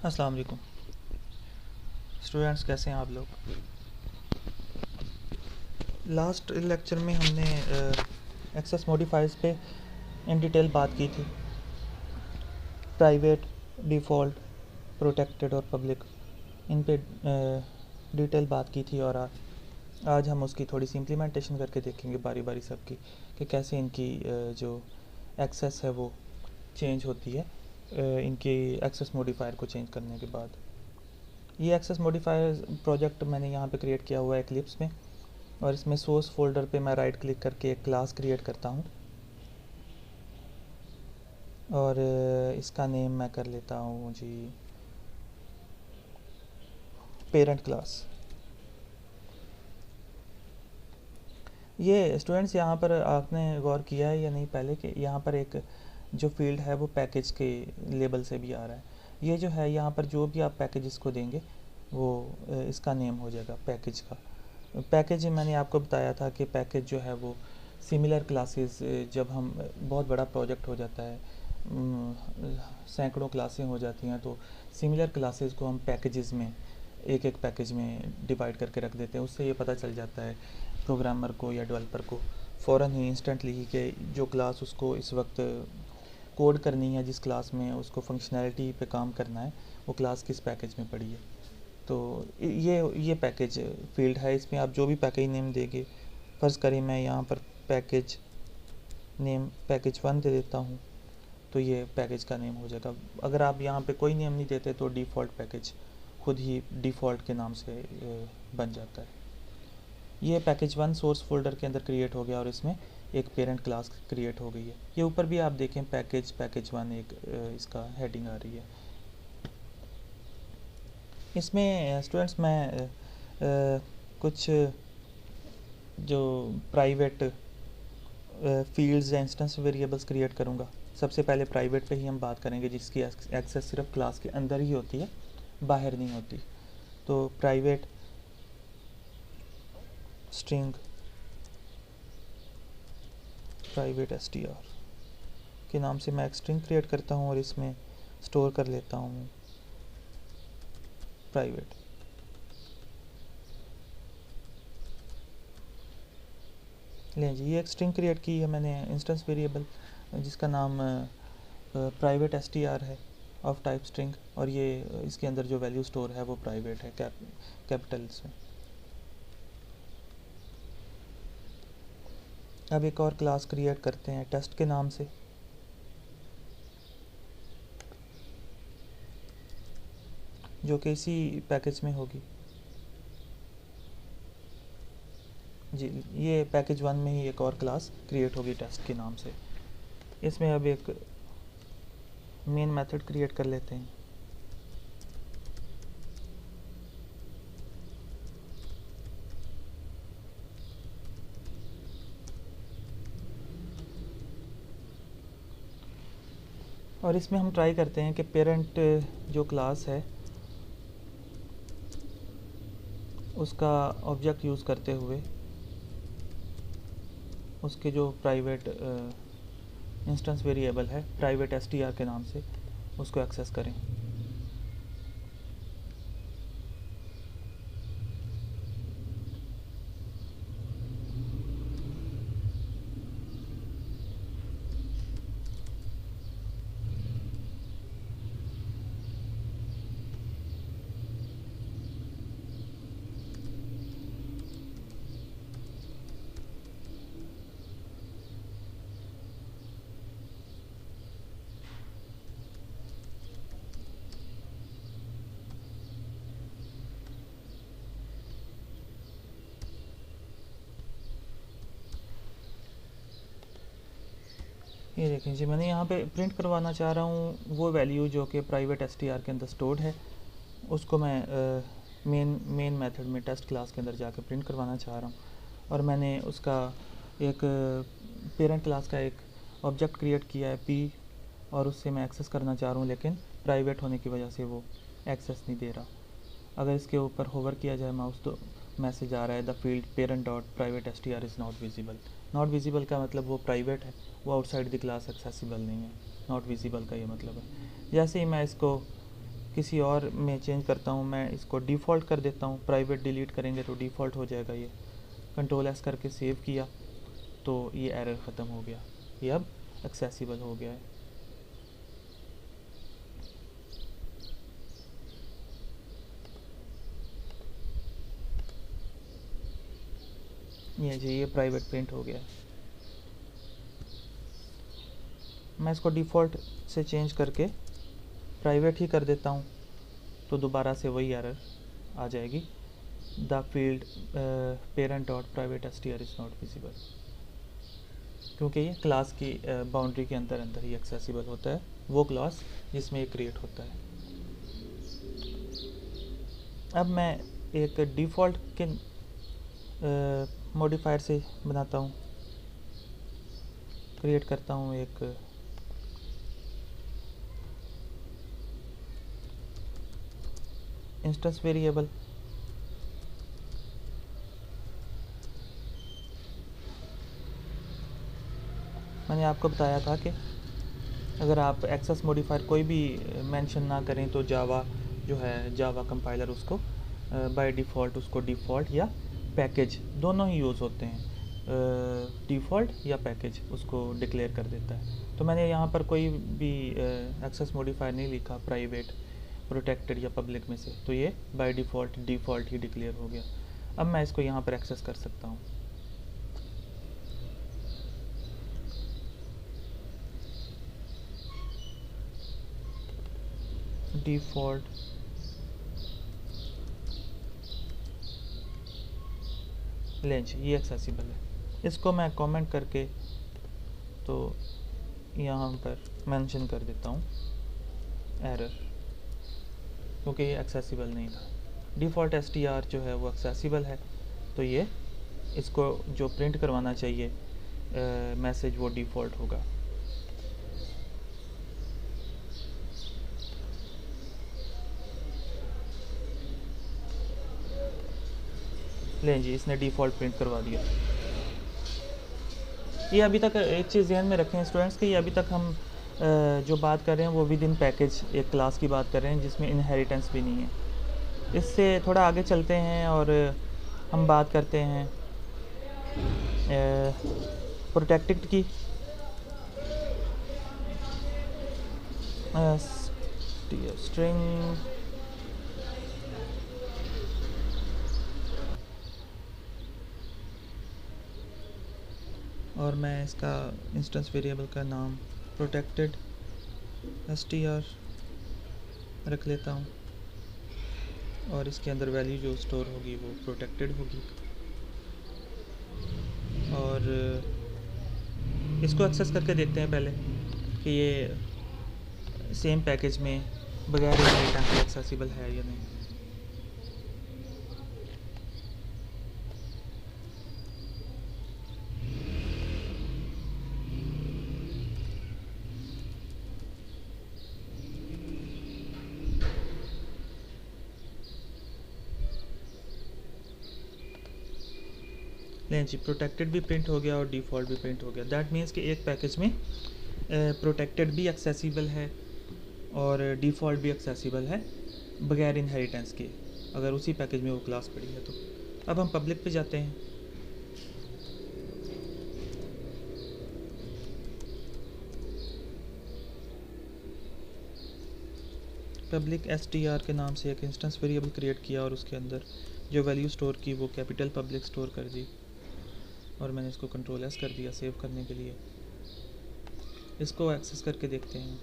अस्सलाम वालेकुम स्टूडेंट्स, कैसे हैं आप लोग। लास्ट लेक्चर में हमने एक्सेस मॉडिफायर्स पे इन डिटेल बात की थी। प्राइवेट, डिफ़ॉल्ट, प्रोटेक्टेड और पब्लिक, इन पे डिटेल बात की थी। और आज हम उसकी थोड़ी सी इम्प्लीमेंटेशन करके देखेंगे बारी बारी सबकी, कि कैसे इनकी जो एक्सेस है वो चेंज होती है इनकी एक्सेस मॉडिफायर को चेंज करने के बाद। ये एक्सेस मॉडिफायर प्रोजेक्ट मैंने यहाँ पे क्रिएट किया हुआ है एक्लिप्स में, और इसमें सोर्स फोल्डर पे मैं राइट क्लिक करके एक क्लास क्रिएट करता हूँ और इसका नेम मैं कर लेता हूँ जी पेरेंट क्लास। ये स्टूडेंट्स यहाँ पर आपने गौर किया है या नहीं पहले कि यहाँ पर एक जो फील्ड है वो पैकेज के लेबल से भी आ रहा है। ये जो है यहाँ पर जो भी आप पैकेजेस को देंगे वो इसका नेम हो जाएगा पैकेज का। पैकेज मैंने आपको बताया था कि पैकेज जो है वो सिमिलर क्लासेस, जब हम बहुत बड़ा प्रोजेक्ट हो जाता है, सैकड़ों क्लासें हो जाती हैं, तो सिमिलर क्लासेस को हम पैकेजेस में एक एक पैकेज में डिवाइड करके रख देते हैं। उससे ये पता चल जाता है प्रोग्रामर को या डेवलपर को फ़ौरन ही इंस्टेंटली ही कि जो क्लास उसको इस वक्त कोड करनी है, जिस क्लास में उसको फंक्शनैलिटी पे काम करना है, वो क्लास किस पैकेज में पड़ी है। तो ये पैकेज फील्ड है, इसमें आप जो भी पैकेज नेम देंगे, फ़र्ज़ करें मैं यहाँ पर पैकेज नेम पैकेज 1 दे देता हूँ, तो ये पैकेज का नेम हो जाएगा। अगर आप यहाँ पे कोई नेम नहीं देते तो डिफ़ॉल्ट पैकेज खुद ही डिफ़ॉल्ट के नाम से बन जाता है। ये पैकेज 1 सोर्स फोल्डर के अंदर क्रिएट हो गया और इसमें एक पेरेंट क्लास क्रिएट हो गई है। ये ऊपर भी आप देखें पैकेज 1 एक इसका हेडिंग आ रही है। इसमें स्टूडेंट्स मैं कुछ जो प्राइवेट फील्ड्स या इंस्टेंस वेरिएबल्स क्रिएट करूँगा। सबसे पहले प्राइवेट पे ही हम बात करेंगे, जिसकी एक्सेस सिर्फ क्लास के अंदर ही होती है, बाहर नहीं होती। तो प्राइवेट स्ट्रिंग प्राइवेट str के नाम से मैं एक स्ट्रिंग क्रिएट करता हूँ और इसमें स्टोर कर लेता हूँ प्राइवेट। लें जी, ये एक स्ट्रिंग क्रिएट की है मैंने इंस्टेंस वेरिएबल, जिसका नाम प्राइवेट str है ऑफ टाइप स्ट्रिंग, और ये इसके अंदर जो वैल्यू स्टोर है वो प्राइवेट है कैपिटल्स में। अब एक और क्लास क्रिएट करते हैं टेस्ट के नाम से। जो कि इसी पैकेज में होगी जी। ये पैकेज 1 में ही एक और क्लास क्रिएट होगी टेस्ट के नाम से। इसमें अब एक मेन मेथड क्रिएट कर लेते हैं। और इसमें हम ट्राई करते हैं कि पेरेंट जो क्लास है उसका ऑब्जेक्ट यूज़ करते हुए उसके जो प्राइवेट इंस्टेंस वेरिएबल है प्राइवेट str के नाम से उसको एक्सेस करें। ये देखें जी, मैंने यहाँ पे प्रिंट करवाना चाह रहा हूँ वो वैल्यू जो कि प्राइवेट str के अंदर स्टोर्ड है, उसको मैं मेन मेथड में टेस्ट क्लास के अंदर जाके प्रिंट करवाना चाह रहा हूँ। और मैंने उसका एक पेरेंट क्लास का एक ऑब्जेक्ट क्रिएट किया है p, और उससे मैं एक्सेस करना चाह रहा हूँ, लेकिन प्राइवेट होने की वजह से वो एक्सेस नहीं दे रहा। अगर इसके ऊपर होवर किया जाए माउस तो मैसेज आ रहा है the field parent dot private str is not visible. Not visible का मतलब वो प्राइवेट है, वो आउटसाइड द क्लास एक्सेसिबल नहीं है। नॉट विजिबल का ये मतलब है। जैसे ही मैं इसको किसी और में चेंज करता हूँ, मैं इसको डिफ़ॉल्ट कर देता हूँ, प्राइवेट डिलीट करेंगे तो डिफ़ॉल्ट हो जाएगा। ये कंट्रोल एस करके सेव किया तो ये एरर ख़त्म हो गया, ये अब एक्सेसिबल हो गया है। ये प्राइवेट प्रिंट हो गया है। मैं इसको डिफ़ॉल्ट से चेंज करके प्राइवेट ही कर देता हूँ तो दोबारा से वही एरर आ जाएगी, the field parent dot private str is not visible, क्योंकि ये क्लास की बाउंड्री के अंदर ही एक्सेसिबल होता है, वो क्लास जिसमें ये क्रिएट होता है। अब मैं एक डिफ़ॉल्ट के मॉडिफायर से बनाता हूँ, क्रिएट करता हूँ एक इंस्टेंस वेरिएबल। मैंने आपको बताया था कि अगर आप एक्सेस मॉडिफायर कोई भी मेंशन ना करें तो जावा जो है, जावा कंपाइलर उसको बाय डिफ़ॉल्ट उसको डिफ़ॉल्ट या पैकेज दोनों ही यूज़ होते हैं, डिफ़ॉल्ट या पैकेज उसको डिक्लेयर कर देता है। तो मैंने यहाँ पर कोई भी एक्सेस मॉडिफायर नहीं लिखा प्राइवेट, प्रोटेक्टेड या पब्लिक में से, तो ये बाय डिफ़ॉल्ट ही डिक्लेयर हो गया। अब मैं इसको यहाँ पर एक्सेस कर सकता हूँ। डिफ़ॉल्ट लेंज ये एक्सेसिबल है, इसको मैं कमेंट करके तो यहाँ पर मेंशन कर देता हूँ एरर, क्योंकि ये एक्सेसिबल नहीं था। डिफ़ॉल्ट str जो है वो एक्सेसिबल है, तो ये इसको जो प्रिंट करवाना चाहिए मैसेज वो डिफ़ॉल्ट होगा। लें जी, इसने डिफ़ॉल्ट प्रिंट करवा दिया। ये अभी तक एक चीज़ ध्यान में रखें स्टूडेंट्स कि ये अभी तक हम जो बात कर रहे हैं वो विद इन पैकेज एक क्लास की बात कर रहे हैं जिसमें इनहेरिटेंस भी नहीं है। इससे थोड़ा आगे चलते हैं और हम बात करते हैं प्रोटेक्टेड की। स्ट्रिंग और मैं इसका इंस्टेंस वेरिएबल का नाम प्रोटेक्टेड str रख लेता हूँ और इसके अंदर वैल्यू जो स्टोर होगी वो प्रोटेक्टेड होगी। और इसको एक्सेस करके देखते हैं पहले कि ये सेम पैकेज में बगैर इनहेरिटेंस एक्सेसिबल है या नहीं। लें जी, प्रोटेक्टेड भी प्रिंट हो गया और डिफ़ॉल्ट भी प्रिंट हो गया। दैट मीन्स कि एक पैकेज में प्रोटेक्टेड भी एक्सेसिबल है और डिफ़ॉल्ट भी एक्सेसिबल है बगैर इनहेरिटेंस के, अगर उसी पैकेज में वो क्लास पड़ी है तो। अब हम पब्लिक पे जाते हैं। पब्लिक str के नाम से एक इंस्टेंस वेरिएबल क्रिएट किया और उसके अंदर जो वैल्यू स्टोर की वो कैपिटल पब्लिक स्टोर कर दी और मैंने इसको कंट्रोल एस कर दिया सेव करने के लिए। इसको एक्सेस करके देखते हैं।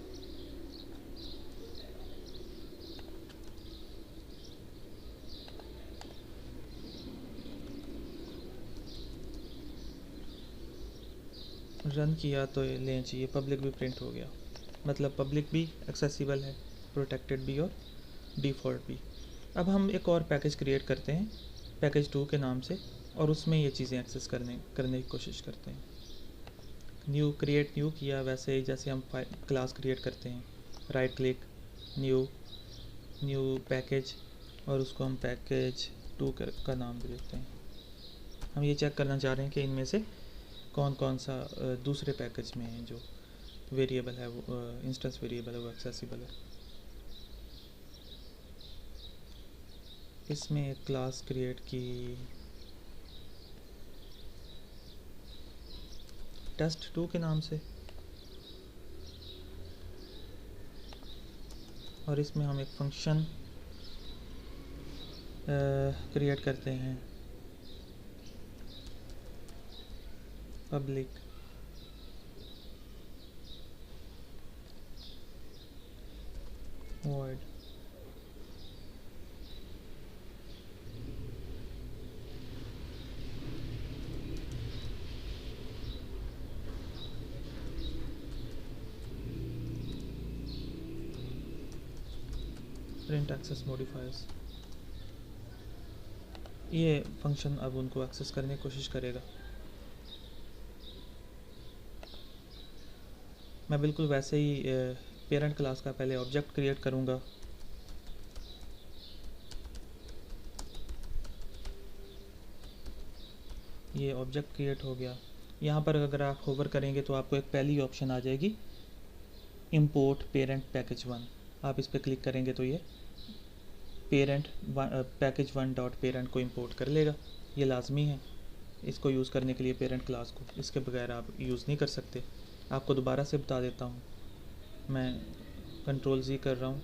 रन किया तो ये लें चाहिए पब्लिक भी प्रिंट हो गया, मतलब पब्लिक भी एक्सेसिबल है, प्रोटेक्टेड भी और डिफ़ॉल्ट भी। अब हम एक और पैकेज क्रिएट करते हैं पैकेज 2 के नाम से और उसमें ये चीज़ें एक्सेस करने की कोशिश करते हैं। न्यू क्रिएट न्यू किया वैसे ही जैसे हम क्लास क्रिएट करते हैं, राइट क्लिक न्यू पैकेज और उसको हम पैकेज 2 का नाम दे देते हैं। हम ये चेक करना चाह रहे हैं कि इनमें से कौन कौन सा दूसरे पैकेज में है जो वेरिएबल है वो इंस्टेंस वेरिएबल है वो एक्सेसिबल है। इसमें एक क्लास क्रिएट की test2 के नाम से, और इसमें हम एक फंक्शन क्रिएट करते हैं public void print access modifiers। ये फंक्शन अब उनको एक्सेस करने की कोशिश करेगा। मैं बिल्कुल वैसे ही पेरेंट क्लास का पहले ऑब्जेक्ट क्रिएट करूँगा। ये ऑब्जेक्ट क्रिएट हो गया। यहाँ पर अगर आप होवर करेंगे तो आपको एक पहली ऑप्शन आ जाएगी, इंपोर्ट पेरेंट पैकेज 1। आप इस पर क्लिक करेंगे तो ये पेरेंट पैकेज 1 डॉट पेरेंट को इंपोर्ट कर लेगा। ये लाजमी है इसको यूज़ करने के लिए पेरेंट क्लास को, इसके बगैर आप यूज़ नहीं कर सकते। आपको दोबारा से बता देता हूँ, मैं कंट्रोल Z कर रहा हूँ।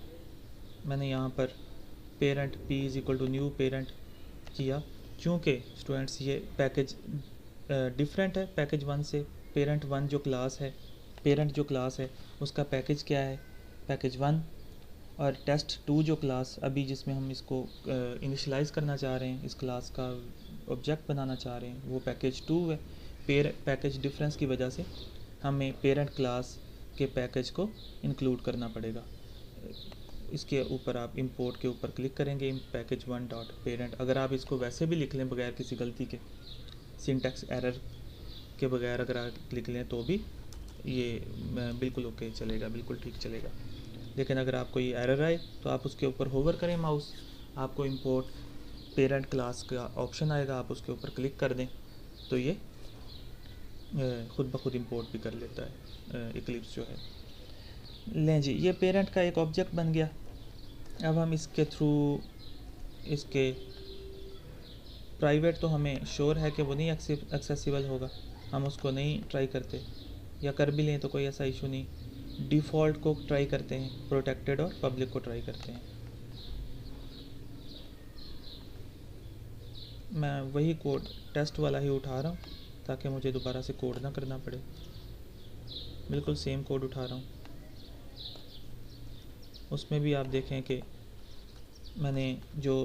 मैंने यहाँ पर parent p is equal to new parent किया, क्योंकि स्टूडेंट्स ये पैकेज डिफरेंट है पैकेज 1 से। पेरेंट 1 जो क्लास है, पेरेंट जो क्लास है उसका पैकेज क्या है, पैकेज 1, और test2 जो क्लास अभी जिसमें हम इसको इनिशलाइज़ करना चाह रहे हैं, इस क्लास का ऑब्जेक्ट बनाना चाह रहे हैं, वो पैकेज 2 है। पैकेज डिफरेंस की वजह से हमें पेरेंट क्लास के पैकेज को इंक्लूड करना पड़ेगा। इसके ऊपर आप इंपोर्ट के ऊपर क्लिक करेंगे, पैकेज 1 डॉट पेरेंट। अगर आप इसको वैसे भी लिख लें बगैर किसी गलती के, सिंटैक्स एरर के बगैर अगर आप लिख लें तो भी ये बिल्कुल ओके चलेगा, बिल्कुल ठीक चलेगा। लेकिन अगर आपको ये एरर आए तो आप उसके ऊपर होवर करें माउस, आपको इंपोर्ट पेरेंट क्लास का ऑप्शन आएगा, आप उसके ऊपर क्लिक कर दें तो ये खुद ब खुद इंपोर्ट भी कर लेता है इक्लिप्स जो है। लें जी, ये पेरेंट का एक ऑब्जेक्ट बन गया। अब हम इसके थ्रू, इसके प्राइवेट तो हमें श्योर है कि वो नहीं एक्सेसिबल होगा, हम उसको नहीं ट्राई करते, या कर भी लें तो कोई ऐसा इशू नहीं। डिफ़ॉल्ट को ट्राई करते हैं, प्रोटेक्टेड और पब्लिक को ट्राई करते हैं। मैं वही कोड टेस्ट वाला ही उठा रहा हूँ ताकि मुझे दोबारा से कोड ना करना पड़े, बिल्कुल सेम कोड उठा रहा हूँ। उसमें भी आप देखें कि मैंने जो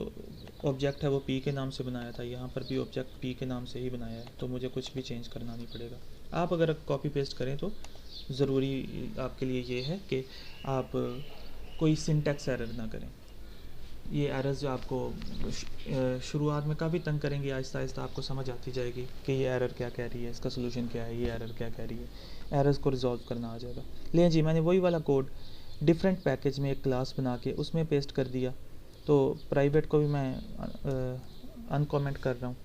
ऑब्जेक्ट है वो p के नाम से बनाया था, यहाँ पर भी ऑब्जेक्ट p के नाम से ही बनाया है, तो मुझे कुछ भी चेंज करना नहीं पड़ेगा। आप अगर कॉपी पेस्ट करें तो ज़रूरी आपके लिए ये है कि आप कोई सिंटैक्स एरर ना करें। ये एरर्स जो आपको शुरुआत में काफ़ी तंग करेंगे, आहिस्ता आहिस्ता आपको समझ आती जाएगी कि ये एरर क्या कह रही है, इसका सोल्यूशन क्या है, ये एरर क्या कह रही है। एरर्स को रिजॉल्व करना आ जाएगा। लें जी, मैंने वही वाला कोड डिफरेंट पैकेज में एक क्लास बना के उसमें पेस्ट कर दिया। तो प्राइवेट को भी मैं अनकमेंट कर रहा हूँ,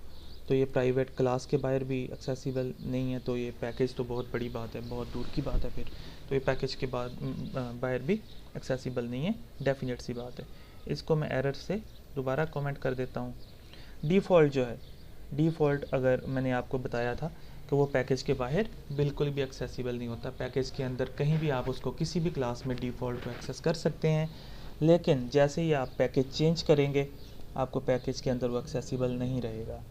तो ये प्राइवेट क्लास के बाहर भी एक्सेसिबल नहीं है, तो ये पैकेज तो बहुत बड़ी बात है, बहुत दूर की बात है फिर। तो ये पैकेज के बाद बाहर भी एक्सेसिबल नहीं है, डेफिनेट सी बात है। इसको मैं एरर से दोबारा कमेंट कर देता हूँ। डिफ़ॉल्ट जो है, डिफ़ॉल्ट अगर मैंने आपको बताया था कि वो पैकेज के बाहर बिल्कुल भी एक्सेसिबल नहीं होता। पैकेज के अंदर कहीं भी आप उसको किसी भी क्लास में डिफ़ॉल्ट को एक्सेस कर सकते हैं, लेकिन जैसे ही आप पैकेज चेंज करेंगे आपको पैकेज के अंदर वो एक्सेसिबल नहीं रहेगा।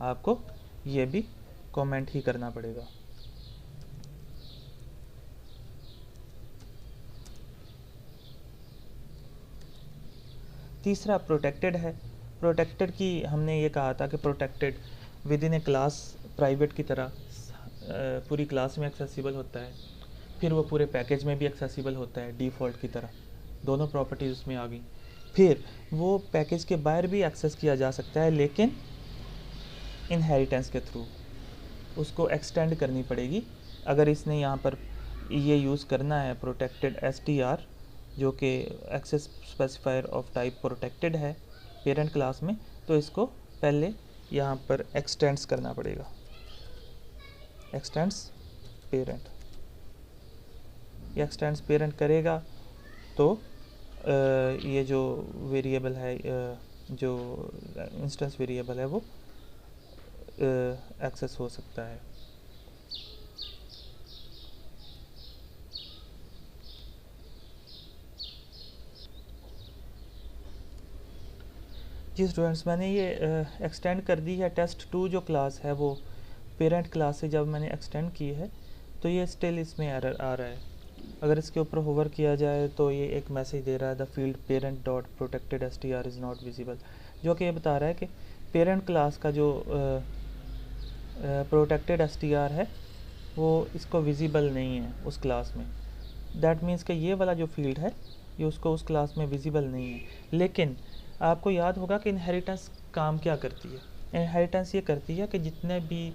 आपको ये भी कमेंट ही करना पड़ेगा। तीसरा प्रोटेक्टेड है। प्रोटेक्टेड की हमने ये कहा था कि protected with in A class private की तरह पूरी क्लास में एक्सेसिबल होता है, फिर वो पूरे पैकेज में भी एक्सेसिबल होता है डिफ़ॉल्ट की तरह। दोनों प्रॉपर्टीज़ उसमें आ गई। फिर वो पैकेज के बाहर भी एक्सेस किया जा सकता है, लेकिन इनहेरिटेंस के थ्रू उसको एक्सटेंड करनी पड़ेगी। अगर इसने यहाँ पर ये यूज़ करना है प्रोटेक्टेड str, जो कि access specifier of type protected है पेरेंट क्लास में, तो इसको पहले यहाँ पर एक्सटेंड्स करना पड़ेगा, एक्सटेंड्स पेरेंट। ये एक्सटेंड्स पेरेंट करेगा तो ये जो वेरिएबल है जो इंस्टेंस वेरिएबल है वो एक्सेस हो सकता है। जी स्टूडेंट्स, मैंने ये एक्सटेंड कर दी है test2 जो क्लास है वो पेरेंट क्लास से जब मैंने एक्सटेंड की है तो ये स्टिल इसमें एरर आ रहा है। अगर इसके ऊपर होवर किया जाए तो ये एक मैसेज दे रहा है the field parent dot protected str is not visible, जो कि ये बता रहा है कि पेरेंट क्लास का जो प्रोटेक्टेड str है वो इसको विजिबल नहीं है उस क्लास में। दैट मीन्स कि ये वाला जो फील्ड है ये उसको उस क्लास में विजिबल नहीं है। लेकिन आपको याद होगा कि इनहेरिटेंस काम क्या करती है। इनहेरिटेंस ये करती है कि जितने भी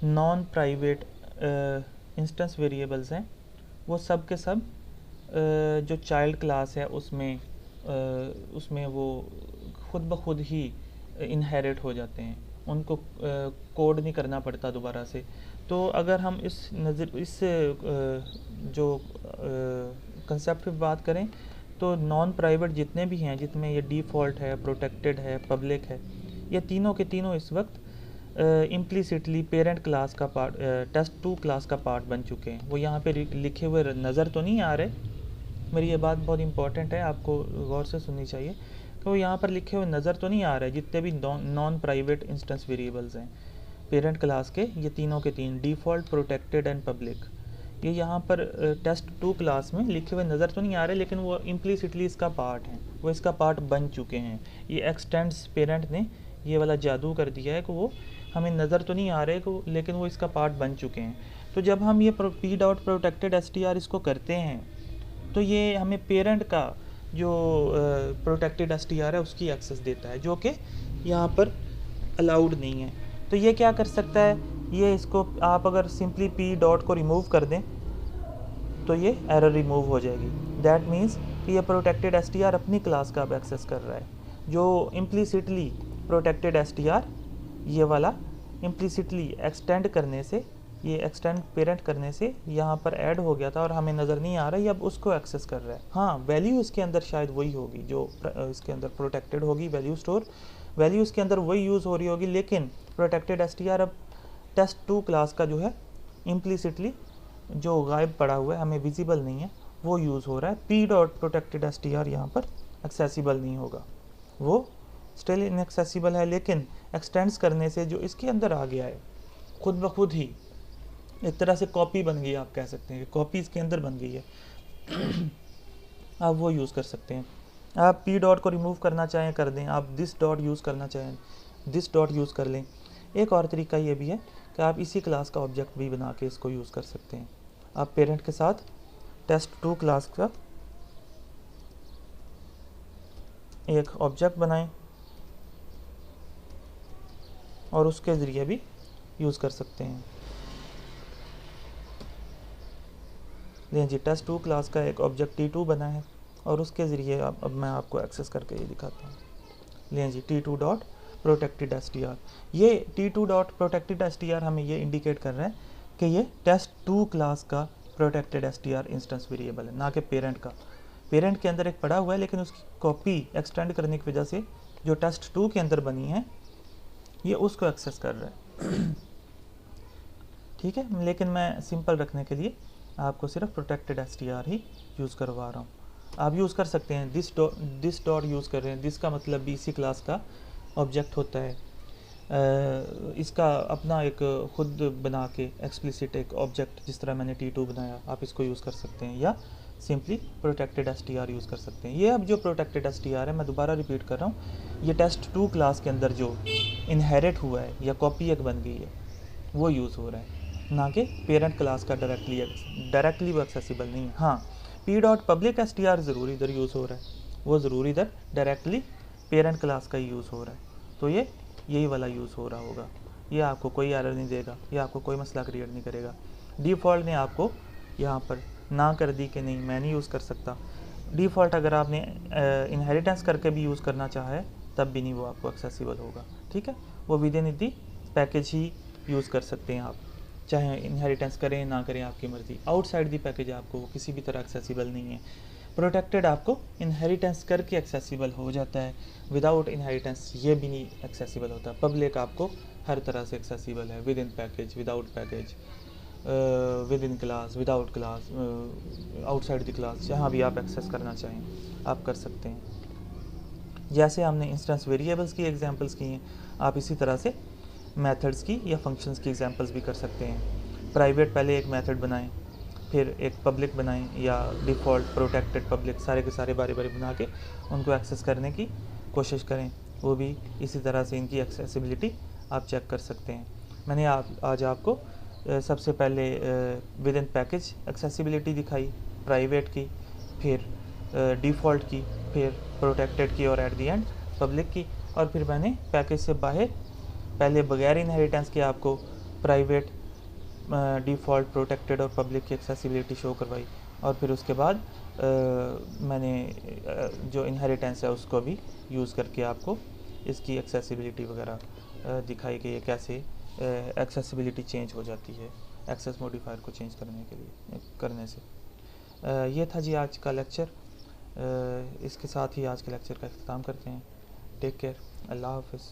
नॉन प्राइवेट इंस्टेंस वेरिएबल्स हैं वो सब के सब जो चाइल्ड क्लास है उसमें वो खुद ब खुद ही इनहेरिट हो जाते हैं, उनको कोड नहीं करना पड़ता दोबारा से। तो अगर हम इस जो कंसेप्ट पे बात करें तो नॉन प्राइवेट जितने भी हैं जितने ये डिफ़ॉल्ट है, प्रोटेक्टेड है, पब्लिक है, ये तीनों के तीनों इस वक्त इम्प्लिसिटली पेरेंट क्लास का पार्ट, test2 क्लास का पार्ट बन चुके हैं। वो यहाँ पे लिखे हुए नज़र तो नहीं आ रहे, मेरी ये बात बहुत इंपॉर्टेंट है, आपको गौर से सुननी चाहिए कि वो यहाँ पर लिखे हुए नज़र तो नहीं आ रहे जितने भी नॉन प्राइवेट इंस्टेंस वेरिएबल्स हैं पेरेंट क्लास के, ये तीनों के तीन डिफ़ॉल्ट, प्रोटेक्टेड एंड पब्लिक, ये यहाँ पर test2 क्लास में लिखे हुए नज़र तो नहीं आ रहे लेकिन वो इम्प्लिसिटली इसका पार्ट हैं, वो इसका पार्ट बन चुके हैं। ये एक्सटेंड्स पेरेंट ने ये वाला जादू कर दिया है कि वो हमें नज़र तो नहीं आ रहे को लेकिन वो इसका पार्ट बन चुके हैं। तो जब हम ये पी डॉट प्रोटेक्टेड str इसको करते हैं तो ये हमें पेरेंट का जो प्रोटेक्टेड str है उसकी एक्सेस देता है, जो कि यहाँ पर अलाउड नहीं है। तो ये क्या कर सकता है, ये इसको आप अगर सिंपली पी डॉट को रिमूव कर दें तो ये एरर रिमूव हो जाएगी। दैट मीन्स कि ये प्रोटेक्टेड str अपनी क्लास का अब एक्सेस कर रहा है, जो इम्प्लिसिटली प्रोटेक्टेड str ये वाला इम्प्लिसिटली एक्सटेंड करने से, ये एक्सटेंड पेरेंट करने से यहाँ पर ऐड हो गया था और हमें नज़र नहीं आ रहा, ये अब उसको एक्सेस कर रहा है। हाँ, वैल्यू इसके अंदर शायद वही होगी जो इसके अंदर प्रोटेक्टेड होगी, वैल्यू स्टोर वैल्यू इसके अंदर वही यूज़ हो रही होगी, लेकिन प्रोटेक्टेड str अब test2 क्लास का जो है इम्प्लिसिटली जो गायब पड़ा हुआ है, हमें विजिबल नहीं है, वो यूज़ हो रहा है। पी डॉट प्रोटेक्टेड str यहाँ पर एक्सेसिबल नहीं होगा, वो स्टिल इनएक्सेसिबल है, लेकिन एक्सटेंड्स करने से जो इसके अंदर आ गया है खुद ब खुद ही एक तरह से कॉपी बन गई, आप कह सकते हैं कि कॉपी इसके अंदर बन गई है, आप वो यूज़ कर सकते हैं। आप पी डॉट को रिमूव करना चाहें कर दें, आप दिस डॉट यूज़ करना चाहें दिस डॉट यूज़ कर लें। एक और तरीका ये भी है कि आप इसी क्लास का ऑब्जेक्ट भी बना के इसको यूज़ कर सकते हैं। आप पेरेंट के साथ test2 क्लास का एक ऑब्जेक्ट बनाएं और उसके ज़रिए भी यूज़ कर सकते हैं। लें जी, test2 क्लास का एक ऑब्जेक्ट t2 बना है और उसके ज़रिए अब मैं आपको एक्सेस करके ये दिखाता हूँ। लें जी, t2 डॉट प्रोटेक्टेड str, ये t2 डॉट प्रोटेक्टेड str हमें ये इंडिकेट कर रहा है कि ये test2 क्लास का प्रोटेक्टेड str इंस्टेंस वेरिएबल है, ना कि पेरेंट का। पेरेंट के अंदर एक पड़ा हुआ है लेकिन उसकी कॉपी एक्सटेंड करने की वजह से जो test2 के अंदर बनी है ये उसको एक्सेस कर रहा है। ठीक है, लेकिन मैं सिंपल रखने के लिए आपको सिर्फ प्रोटेक्टेड str ही यूज़ करवा रहा हूँ। आप यूज़ कर सकते हैं दिस डॉट यूज़ कर रहे हैं, दिस का मतलब भी इसी क्लास का ऑब्जेक्ट होता है। इसका अपना एक खुद बना के एक्सप्लिसिट एक ऑब्जेक्ट जिस तरह मैंने t2 बनाया, आप इसको यूज़ कर सकते हैं, या सिंपली प्रोटेक्टेड str यूज़ कर सकते हैं। ये अब जो प्रोटेक्टेड str है, मैं दोबारा रिपीट कर रहा हूँ, ये test2 क्लास के अंदर जो इनहेरिट हुआ है या कॉपी एक बन गई है वो यूज़ हो रहा है, ना कि पेरेंट क्लास का डायरेक्टली वो एक्सेसिबल नहीं है। हाँ, पी डॉट पब्लिक str ज़रूर इधर यूज़ हो रहा है, वो ज़रूर इधर डायरेक्टली पेरेंट क्लास का ही यूज़ हो रहा है, तो ये यही वाला यूज़ हो रहा होगा। ये आपको कोई एरर नहीं देगा, ये आपको कोई मसला क्रिएट नहीं करेगा। डिफ़ॉल्ट ने आपको यहाँ पर ना कर दी कि नहीं मैं नहीं यूज़ कर सकता। डिफ़ॉल्ट अगर आपने इनहेरिटेंस करके भी यूज़ करना चाहा है तब भी नहीं वो आपको एक्सेसिबल होगा। ठीक है, वो with in the package he use कर सकते हैं आप, चाहे इनहेरिटेंस करें ना करें आपकी मर्ज़ी। आउटसाइड दी पैकेज आपको किसी भी तरह एक्सेसिबल नहीं है। प्रोटेक्टेड आपको इनहेरिटेंस करके एक्सेसिबल हो जाता है, विदाउट इनहेरिटेंस ये भी नहीं एक्सेसिबल होता। पब्लिक आपको हर तरह से एक्सेसिबल है, with in package, without package, with in class, without class, outside the class, जहाँ भी आप एक्सेस करना चाहें आप कर सकते हैं। जैसे हमने इंस्टेंस वेरिएबल्स की एग्जांपल्स की हैं, आप इसी तरह से मेथड्स की या फंक्शंस की एग्जांपल्स भी कर सकते हैं। प्राइवेट पहले एक मेथड बनाएं, फिर एक पब्लिक बनाएं, या डिफ़ॉल्ट, प्रोटेक्टेड, पब्लिक, सारे के सारे बारी बारी बना के उनको एक्सेस करने की कोशिश करें। वो भी इसी तरह से इनकी एक्सेसिबिलिटी आप चेक कर सकते हैं। मैंने आज आपको सबसे पहले विद इन पैकेज एक्सेसिबिलिटी दिखाई, प्राइवेट की, फिर डिफ़ॉल्ट की, फिर प्रोटेक्टेड की, और एट द एंड पब्लिक की। और फिर मैंने पैकेज से बाहर पहले बगैर इनहेरिटेंस के आपको प्राइवेट, डिफ़ॉल्ट, प्रोटेक्टेड और पब्लिक की एक्सेसिबिलिटी शो करवाई, और फिर उसके बाद मैंने जो इनहेरिटेंस है उसको भी यूज़ करके आपको इसकी एक्सेसिबिलिटी वगैरह दिखाई कि ये कैसे एक्सेसिबिलिटी चेंज हो जाती है एक्सेस मॉडिफायर को चेंज करने से। ये था जी आज का लेक्चर। इसके साथ ही आज के लेक्चर का इख्तिताम करते हैं। टेक केयर, अल्लाह हाफ़िज़।